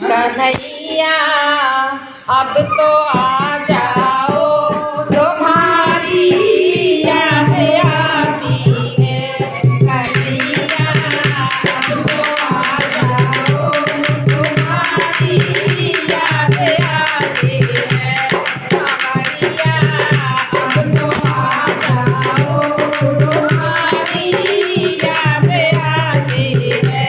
कन्हैया अब तो आ जाओ, तुम्हारी याद आती है। कन्हैया अब तो आ जाओ, तुम्हारी याद आती है। कन्हैया अब तो आ जाओ, तुम्हारी याद आती है।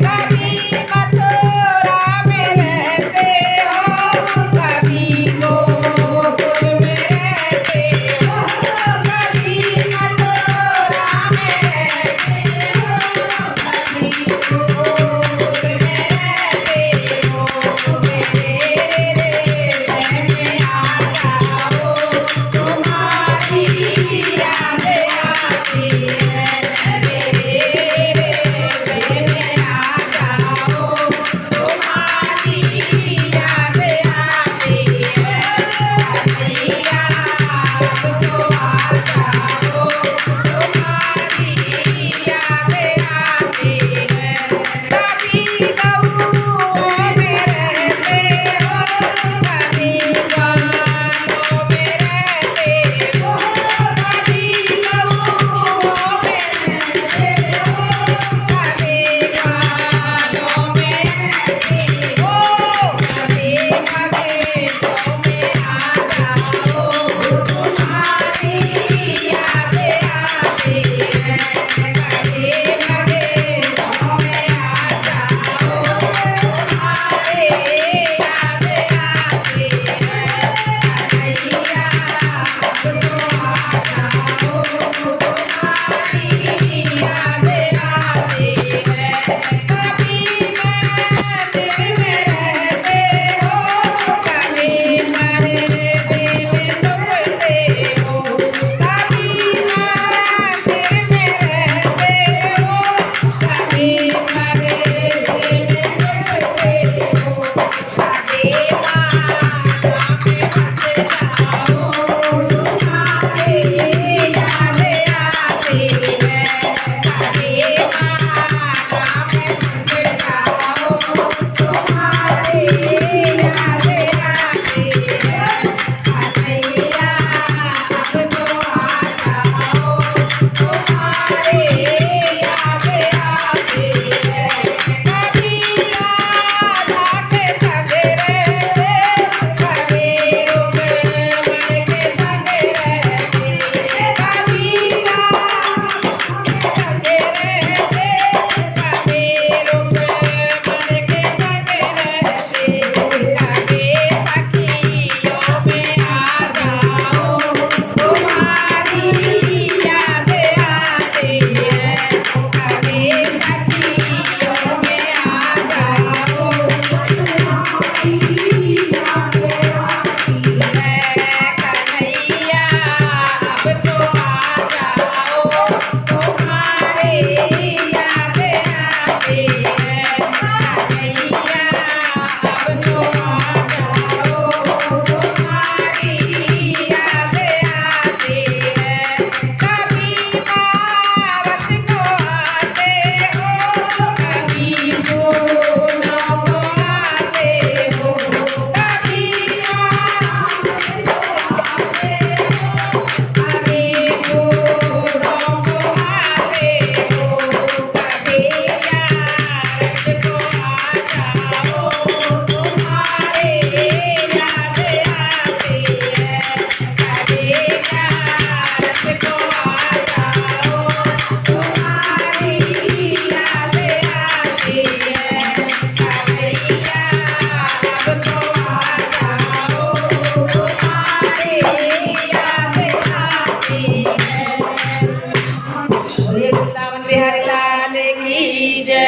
कभी मथुरा में रहते हो, कभी गोकुल में रहते हो। कभी मथुरा में रहते हो, कभी गोकुल में रहते हो। मेरे हृदय में आ जाओ, तुम्हारी याद आती है। मेरे हृदय में आ जाओ, तुम्हारी याद आती है। कन्हैया अब तो आ जाओ, तुम्हारी याद आती है। कभी गौओं में रहते हो, कभी गानों में रहते हो। कभी गौओं में रहते हो, कभी गानों में रहते हो। कभी भगतों में आ जाओ, तुम्हारी याद आती है। कभी भगतों में आ जाओ, तुम्हारी याद आती है। कन्हैया अब तो आ जाओ, तुम्हारी याद आती है। कभी मंदिर में रहते हो, कभी मंदिर में सोते हो। कभी मंदिर में रहते हो, कभी मंदिर में सोते हो। कभी माता में फंस जाओ, तुम्हारी याद आती है। कभी माता में फंस जाओ, तुम्हारी याद आती है। कन्हैया अब तो आ जाओ, तुम्हारी याद आती है। कभी राधा के संग रहते, कभी रुक्मणी के संग रहते। कभी राधा के संग रहते, कभी रुक्मणी के संग रहते। कभी सखियों में आ जाओ, तुम्हारी याद आती है। कभी सखियों में आ जाओ, तुम्हारी याद आती है। कन्हैया अब तो आ जाओ, तुम्हारी याद आती है। कन्हैया अब तो आ जाओ, तुम्हारी याद आती है। कभी मावत को आते हो, कभी गोलों को आते हो। कभी मावत को आते हो, कभी गोलों को आते हो। कभी यारत को आ जाओ, तुम्हारी याद आती है। कभी यारत को आ जाओ, तुम्हारी याद आती है। कन्हैया अब तो आ जाओ, तुम्हारी याद आती है। बोलिए वृंदावन बिहारी लाल की जय।